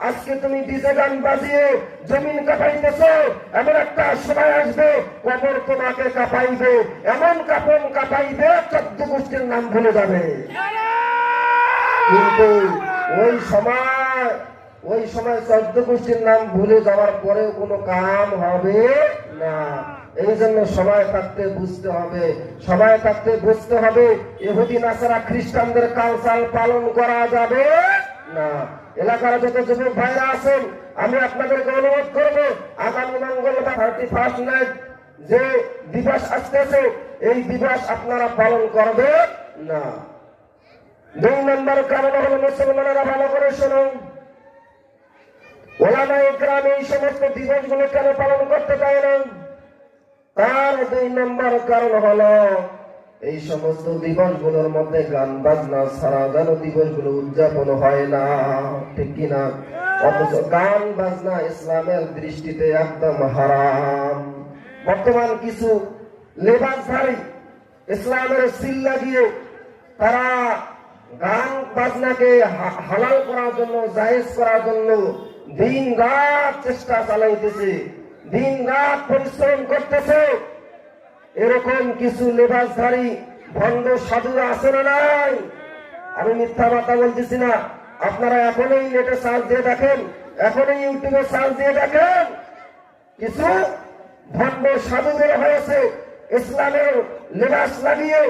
আজকে তুমি ডিজে গান বাজিয়ে জমিন কাঁপাইতেছো, এমন একটা সময় আসবে কবর তোমাকে কাঁপাইবে, এমন কাপন কাঁপাইবে 14 গোষ্ঠীর নাম ভুলে যাবে। কিন্তু ওই সময় 14 গোষ্ঠীর নাম ভুলে যাওয়ার পরেও কোনো কাম হবে না। এই জন্য সময় থাকতে বুঝতে হবে, সময় থাকতে বুঝতে হবে ইহুদি নাসারা খ্রিস্টানদের কালচার পালন করা যাবে না। এলাকার যত যুবক ভাইরা আছেন, আমি আপনাদেরকে অনুরোধ করব, আগামী মঙ্গলবার 31 নাইট যে দিবস আসতেছে, এই দিবস আপনারা পালন করবেন না। 2 নম্বর কারণ হলো, মুসলমানেরা ভালো করে শুনুন, ওলামায়ে কেরাম এই সমস্ত দিবসগুলো কেন পালন করতে চায় না? তার 2 নম্বর কারণ হলো, এই সমস্ত দিবসগুলোর মধ্যে গান বাজনা ছাড়া যেন দিবসগুলো উদযাপন হয় না, ঠিক কিনা? অথচ গান বাজনা ইসলামের দৃষ্টিতে একদম হারাম। বর্তমান কিছু লেবাসধারী ইসলামের সিল লাগিয়ে তারা গান বাজনাকে হালাল করার জন্য, জায়েজ করার জন্য দিন রাত চেষ্টা চালাইতেছে, দিন রাত পরিশ্রম করতেছে। এরকম কিছু লেবাসধারী ভণ্ড সাধুরা আছে না নাই? আমি মিথ্যা কথা বলতেছি না। আপনারা এখনই নেটে সার্চ দিয়ে দেখেন, এখনই ইউটিউবে সার্চ দিয়ে দেখেন, কিছু ভণ্ড সাধু বের হয়েছে ইসলামের লেবাস লাগিয়ে,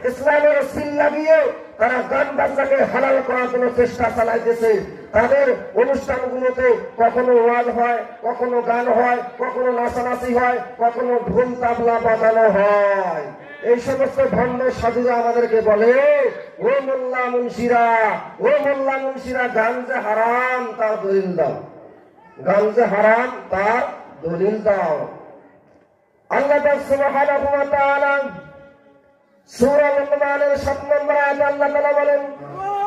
ইসলামের সিল লাগিয়ে তারা গান বাজনাকে হালাল করার জন্য চেষ্টা চালাইতেছে। তাদের অনুষ্ঠানগুলোতে কখনো ওয়াজ হয়, কখনো গান হয়, কখনো নাচানাচি হয়, কখনো ঢোল তাবলা বাজানো হয়। এই সমস্ত ভণ্ড সাধুরা আমাদেরকে বলে, ও মোল্লা মুন্সিরা, গান যে হারাম তার দলিল দাও, গান যে হারাম তার দলিল দাও। আল্লাহ সুবহানাহু ওয়া তাআলা সূরা লুকমানের 7 নম্বর আয়াতে আল্লাহ তাআলা বলেন,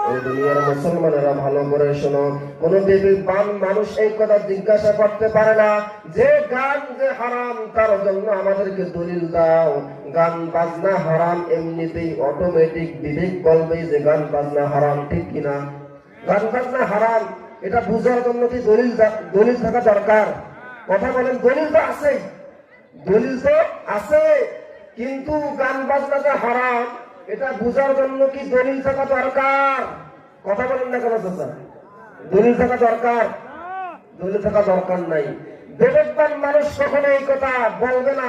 ও দুনিয়ার মুসলমানেরা ভালো করে শোনো, কোন বিবেকবান মানুষ এই কথা জিজ্ঞাসা করতে পারে না যে গান যে হারাম তার জন্য আমাদেরকে দলিল দাও। গান বাজনা হারাম এমনিতেই অটোমেটিক বিবেক বলবে যে গান বাজনা হারাম, ঠিক কিনা? গান বাজনা হারাম এটা বুঝার জন্য কি দলিল থাকা দরকার? কথা বলেন, দলিল তো আছে, দলিল তো আছে, কিন্তু গান বাজনা যে হারাম এটা বুঝার জন্য কি দলিল থাকা দরকার? কথা বলেন না কেন চাচা? দলিল থাকা দরকার? দলিল থাকা দরকার নাই। বিবেকবান মানুষ কখনো এই কথা বলবে না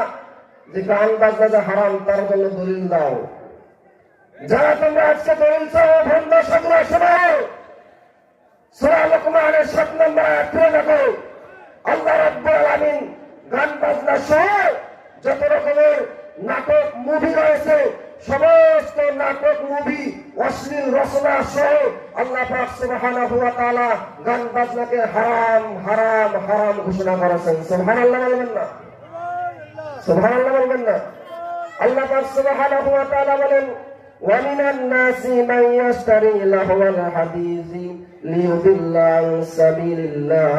যে গান বাজনা যে হারাম তার জন্য দলিল দাও। যারা তোমরা আজকে দলিল চাও, ভণ্ড সাধুরা শোনো, সূরা লুকমানের 7 নম্বর আয়াত পড়ে দেখো, আল্লাহ রাব্বুল আলামিন গান বাজনা সহ যত রকমের নাটক মুভি রয়েছে, সমস্ত নাটক মুভি অশ্লীল রচনা সহ আল্লাহ পাক সুবহানাহু ওয়া তাআলা গান বাজনাকে হারাম হারাম হারাম ঘোষণা করেছেন। সুবহানাল্লাহ বলবেন না? সুবহানাল্লাহ বলবেন না? আল্লাহ পাক সুবহানাহু ওয়া তাআলা বলেন, ওয়া মিনান নাসি মান ইয়াশতারি লাহওয়াল হাদিসি লিয়ুদিল্লা আন সাবিলিল্লাহ।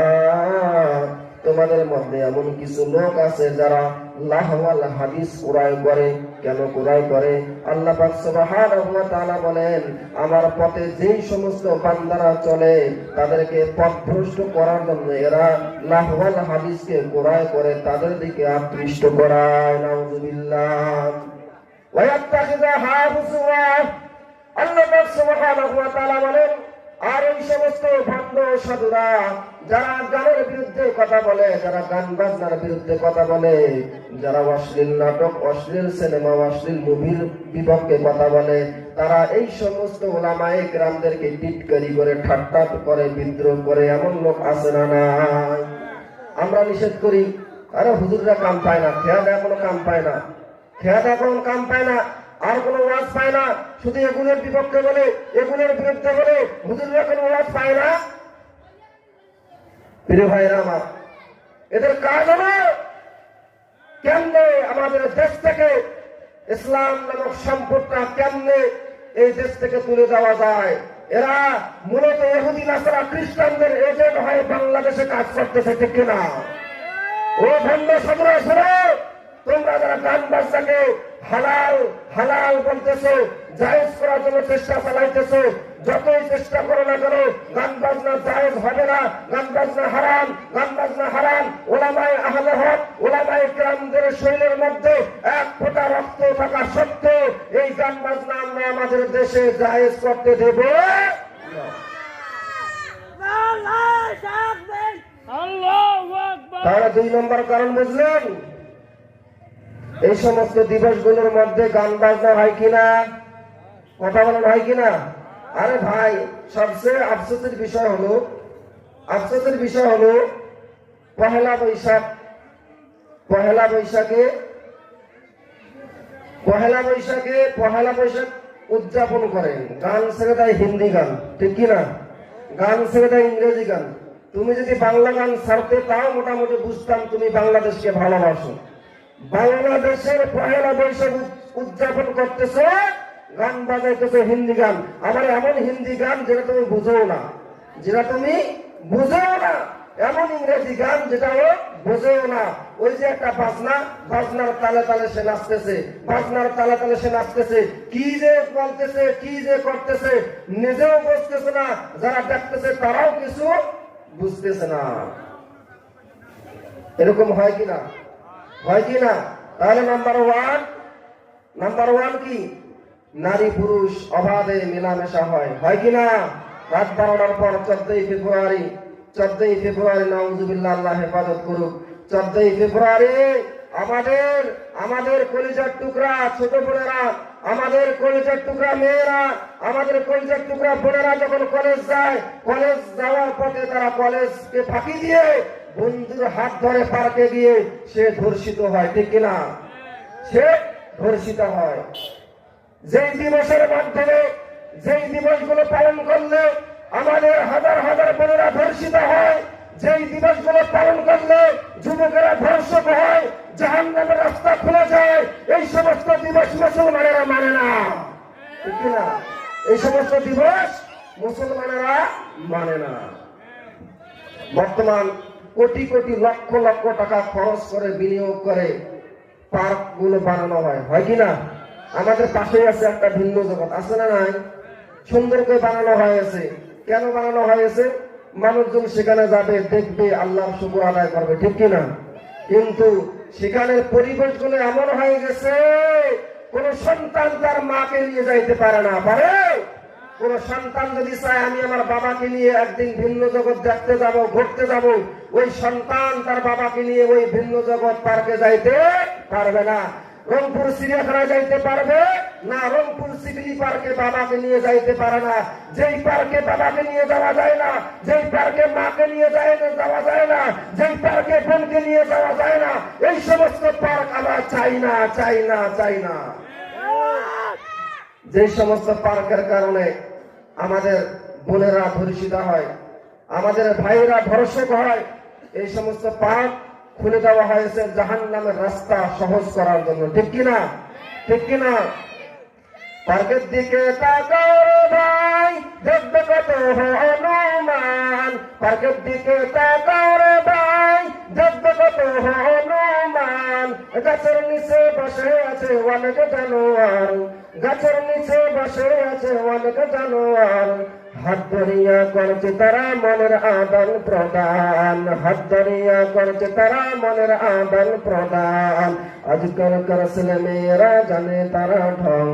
তোমাদের মধ্যে এমন কিছু লোক আছে যারা লাহওয়াল হাদিস ক্রয় করে। কেন ক্রয় করে? আল্লাহ পাক সুবহানাহু ওয়া তাআলা বলেন, আমার পথে যেই সমস্ত বান্দারা চলে তাদেরকে পথভ্রষ্ট করার জন্য এরা লাহওয়াল হাদিসকে ক্রয় করে, তাদের দিকে আকৃষ্ট করায়। নাউযুবিল্লাহ। ওয়া ইয়াত্তাখিযুহা হুজুয়া। আল্লাহ পাক সুবহানাহু ওয়া তাআলা বলেন, আর এই সমস্ত ভণ্ড সাধুরা যারা গানের বিরুদ্ধে কথা বলে, যারা গান বাজনার বিরুদ্ধে কথা বলে, যারা অশ্লীল নাটক, অশ্লীল সিনেমা, অশ্লীল মুভির বিপক্ষে কথা বলে, তারা এই সমস্ত উলামায়ে কেরামদেরকে টিটকারি করে, ঠাট্টা করে, বিদ্রোহ করে। এমন লোক আছে না নাই? আমরা নিষেধ করি, আরে হুজুররা কাম পায় না, খেয়া দেয়া কোনো কাম পায় না, খেয়া দেয়া কোনো কাম পায় না, আর কোনো ওয়াজ পায় না, শুধু এগুলোর বিপক্ষে বলে, এগুলোর বিরুদ্ধে বলে, হুজুররা কোনো ওয়াজ পায় না। প্রিয় ভাইরা আমার, এদের কাজ হলো কেমনে আমাদের দেশ থেকে ইসলাম নামক সম্পদটা কেমনে এই দেশ থেকে তুলে যাওয়া যায়। এরা মূলত ইহুদি নাসারা খ্রিস্টানদের এজেন্ট হয়ে বাংলাদেশে কাজ করতেছে, ঠিক কিনা? ও ভণ্ড সাধুরা শোনো, তোমরা যারা গান বাজনাকে হালাল হালাল বলতেছো, জায়েজ করার জন্য চেষ্টা চালাইতেছো, যতই চেষ্টা করো না কেন গান বাজনা জায়েজ হবে না, গান বাজনা হারাম, গান বাজনা হারাম। ওলামায়ে আহলে হক, ওলামায়ে কেরামদের শরীরের মধ্যে এক ফোঁটা রক্ত থাকা সত্ত্বেও এই গান বাজনা আমরা আমাদের দেশে জায়েজ করতে দেব না। তাহলে 2 নম্বর কারণ বুঝলেন, এই সমস্ত দিবসগুলোর মধ্যে গান বাজনা হয় কিনা, কথা বলেন হয় কিনা? আরে ভাই, সবচেয়ে আফসোসের বিষয় হলো পহেলা বৈশাখ উদযাপন করেন, গান ছেড়ে দেয় হিন্দি গান, ঠিক কিনা? গান ছেড়ে দেয় ইংরেজি গান। তুমি যদি বাংলা গান ছাড়তে, তাও মোটামুটি বুঝতাম তুমি বাংলাদেশকে ভালোবাসো। বাংলাদেশের পহেলা বৈশাখ উদযাপন করতেছে, গান বাজাইতেছে হিন্দি গান, আবার এমন হিন্দি গান যেটা তুমি বুঝো না, এমন ইংরেজি গান যেটা ও বোঝেও না। ওই যে একটা বাজনার তালে তালে সে নাচতেছে, কি যে বলতেছে, কি যে করতেছে, নিজেও বুঝতেছে না, যারা দেখতেছে তারাও কিছু বুঝতেছে না। এরকম হয় কিনা? তাহলে নাম্বার ওয়ান কি? নারী পুরুষ অবাধে মেলামেশা হয় কিনা? রাত 12টার পর 14ই ফেব্রুয়ারি নাউজুবিল্লাহ, আল্লাহ হেফাজত করুক। 14ই ফেব্রুয়ারি আমাদের কলিজার টুকরা ছোট বোনেরা, আমাদের কলিজার টুকরা মেয়েরা, আমাদের কলিজার টুকরা বোনেরা যখন কলেজ যাওয়ার পথে তারা কলেজকে ফাঁকি দিয়ে বন্ধুর হাত ধরে পার্কে গিয়ে সে ধর্ষিত হয়, ঠিক কিনা? সে ধর্ষিত হয়। যেই দিবসের মাধ্যমে, যেই দিবসগুলো পালন করলে আমাদের হাজার হাজার বোনেরা ধর্ষিত হয়, যেই দিবসগুলো পালন করলে যুবকেরা ধর্ষক হয়, জাহান্নামের রাস্তা খুলে যায়, এই সমস্ত দিবস মুসলমানেরা মানে না, ঠিক কিনা? এই সমস্ত দিবস মুসলমানেরা মানে না। বর্তমান কোটি কোটি লক্ষ লক্ষ টাকা খরচ করে, বিনিয়োগ করে পার্ক গুলো বানানো হয় কিনা? আমাদের পাশেই আছে একটা ভিন্ন জগৎ, আছে না নাই? সুন্দর করে বানানো হয়েছে। কেন বানানো হয়েছে? মানুষজন সেখানে যাবে, দেখবে, আল্লাহর শুকর আদায় করবে, ঠিক কিনা? কিন্তু সেখানের পরিবেশগুলো এমন হয়ে গেছে, কোন সন্তান তার মাকে নিয়ে যাইতে পারে না। কোন সন্তান যদি চায় আমি আমার বাবাকে নিয়ে একদিন ভিন্ন জগৎ দেখতে যাব, ঘুরতে যাব, ওই সন্তান তার বাবাকে নিয়ে ওই ভিন্ন জগৎ পার্কে যাইতে পারবে না। রংপুর চিড়িয়াখানায় যাইতে পারবে না, রংপুর সিভিলি পার্কে বাবাকে নিয়ে যাইতে পারে না। যেই পার্কে বাবাকে নিয়ে যাওয়া যায় না, যেই পার্কে মাকে নিয়ে যাওয়া যায় না, যেই পার্কে বোনকে নিয়ে যাওয়া যায় না, এই সমস্ত পার্ক আমরা চাই না। যে সমস্ত পার্কের কারণে আমাদের বোনেরা ধর্ষিত হয়, আমাদের ভাইয়েরা ধর্ষক হয়, এই সমস্ত পার্ক খুলে দেওয়া হয়েছে জাহান্নামের রাস্তা সহজ করার জন্য, ঠিক কিনা? পার্কের দিকে তাকাও ভাই, দেখবে কত হনুমান। পার্কের দিকে তাকাও রে ভাই, দেখবে কত হনুমান। গাছের নিচে বসে আছে অনেক জানোয়ার, গাছের নিচে বসে আছে অনেক জানোয়ার। হাত ধরিয়া করছে তারা মনের আদান প্রদান, হাত ধরিয়া করছে তারা মনের আদান প্রদান। আজকালকার ছেলে মেয়েরা জানে তারা ঢং,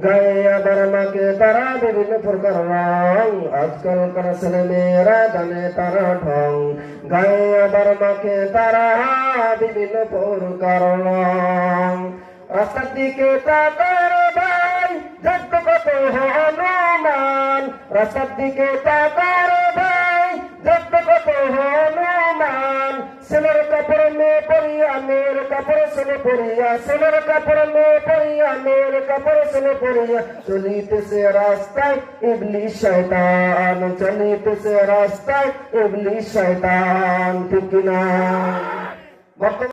গায়ে আবার মাকে তারা বিভিন্ন প্রকার রং। আজকালকার ছেলে মেয়েরা জানে তারা ঢং, গায়ে আবার মাকে তারা বিভিন্ন প্রকার রং। রাস্তার দিকে তাকার ভাই, দেখবে কত হনুমান। রাস্তার দিকে তাকার ভাই, দেখবে কত হনুমান। ছেলের কাপড় মেয়ে পরিয়া, মেয়ের কাপড় ছেলে পরিয়া, ছেলের কাপড় মেয়ে পরিয়া, মেয়ের কাপড় ছেলে পরিয়া। চলিতেছে রাস্তায় ইবলিস শয়তান, চলিতেছে রাস্তায় ইবলিস শয়তান, ঠিক কিনা?